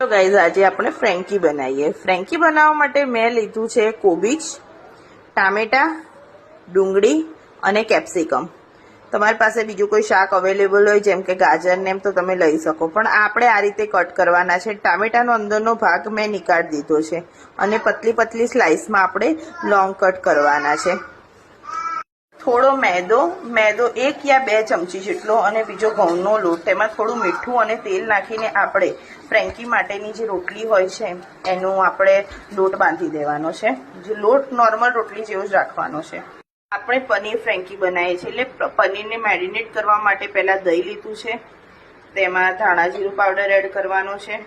તો ગાઈઝ આજે આપણે ફ્રેન્કી બનાવીએ. ફ્રેન્કી બનાવવા માટે મેં લીધું છે કોબીજ, ટામેટા, ડુંગળી અને કેપ્સિકમ. તમારી પાસે બીજું કોઈ શાક અવેલેબલ હોય જેમ કે ગાજર ને એમ તો તમે લઈ શકો, પણ આપણે આ રીતે કટ કરવાના છે. ટામેટાનો અંદરનો ભાગ મેં નીકાળી દીધો છે અને પતલી પતલી સ્લાઇસમાં આપણે લોંગ કટ કરવાના છે. થોડો મેદો 1 યા 2 ચમચી જેટલો અને બીજો ઘઉંનો લોટ, તેમાં થોડું મીઠું અને તેલ નાખીને આપણે ફ્રેન્કી માટેની જે રોટલી હોય છે એનું આપણે લોટ બાંધી દેવાનો છે. જે લોટ નોર્મલ રોટલી જેવો જ રાખવાનો છે. આપણે પનીર ફ્રેન્કી બનાવીએ છીએ એટલે પનીરને મેરિનેટ કરવા માટે પહેલાં દહીં લીધું છે, તેમાં ધાણા જીરું પાવડર એડ કરવાનો છે,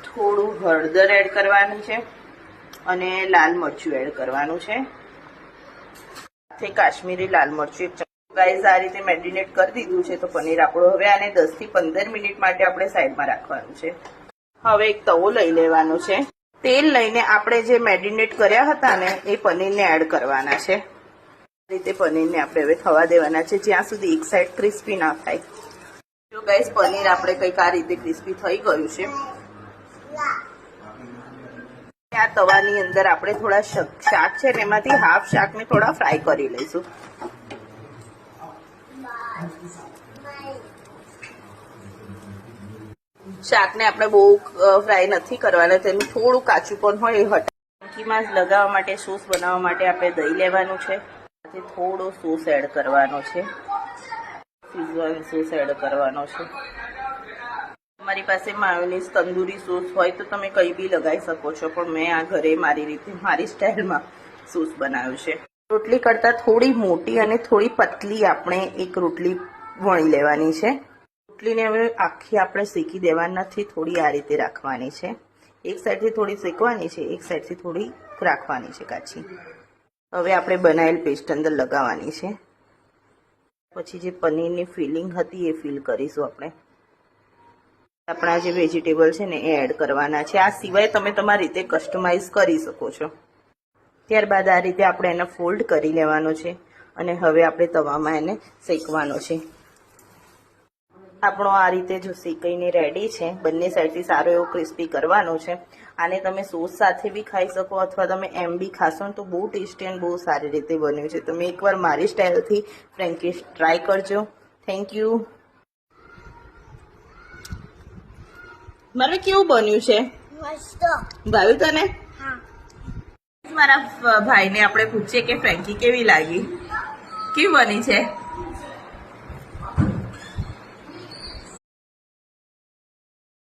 થોડું હળદર એડ કરવાની છે અને લાલ મરચું એડ કરવાનું છે, કાશ્મીરી લાલ મરચું 1 ચમચી. ગાઈઝ આ રીતે મેરિનેટ કરી દીધું છે તો પનીર આપણું હવે આને 10 થી 15 મિનિટ માટે આપણે સાઈડમાં રાખવાનું છે. હવે એક તવો લઈ લેવાનો છે. તેલ લઈને આપણે જે મેરિનેટ કર્યા હતા ને એ પનીરને એડ કરવાના છે. આ રીતે પનીરને આપણે હવે થવા દેવાના છે જ્યાં સુધી એક સાઈડ ક્રિસ્પી ના થાય. જો ગાઈઝ પનીર આપણે કંઈક આ રીતે ક્રિસ્પી થઈ ગયું છે. આ તવાની અંદર આપણે થોડા શાક છે ને એમાંથી હાફ શાકને થોડા ફ્રાય કરી લઈશું. શાકને આપણે બહુ ફ્રાય નથી કરવાના, તેનું થોડું કાચું પણ હોય એ હટાવી. ફ્રેન્કીમાં જ લગાવવા માટે સોસ બનાવવા માટે આપણે દહીં લેવાનું છે, થોડો સોસ એડ કરવાનો છે, શીઝવાન સોસ એડ કરવાનો છે. તમારી પાસે માયોનીઝ તંદૂરી સોસ હોય તો તમે કંઈ બી લગાવી શકો છો, પણ મેં આ ઘરે મારી રીતે મારી સ્ટાઇલમાં સોસ બનાવ્યું છે. રોટલી કરતાં થોડી મોટી અને થોડી પતલી આપણે એક રોટલી વણી લેવાની છે. રોટલીને હવે આખી આપણે શેકી દેવાની નથી, થોડી આ રીતે રાખવાની છે. એક સાઈડથી થોડી શેકવાની છે, એક સાઈડથી થોડી રાખવાની છે કાચી. હવે આપણે બનાવેલ પેસ્ટ અંદર લગાવવાની છે. પછી જે પનીરની ફિલિંગ હતી એ ફિલ કરીશું આપણે. આપણા જે વેજીટેબલ છે ને એ એડ કરવાના છે. આ સિવાય તમે તમારી રીતે કસ્ટમાઇઝ કરી શકો છો. ત્યારબાદ આ રીતે આપણે એને ફોલ્ડ કરી લેવાનો છે અને હવે આપણે તવામાં એને શેકવાનો છે. આપણો આ રીતે જો શેકાઈને રેડી છે, બંને સાઈડથી સારો એવો ક્રિસ્પી કરવાનો છે. આને તમે સોસ સાથે બી ખાઈ શકો અથવા તમે એમ બી ખાશો ને તો બહુ ટેસ્ટી અને બહુ સારી રીતે બન્યું છે. તમે એકવાર મારી સ્ટાઇલથી ફ્રેન્કી ટ્રાય કરજો. Thank you. મારે કેવું બન્યું છે? ભાવ્યું તને? મારા ભાઈને આપણે પૂછીએ કે ફ્રેન્કી કેવી લાગી, કેવી બની છે?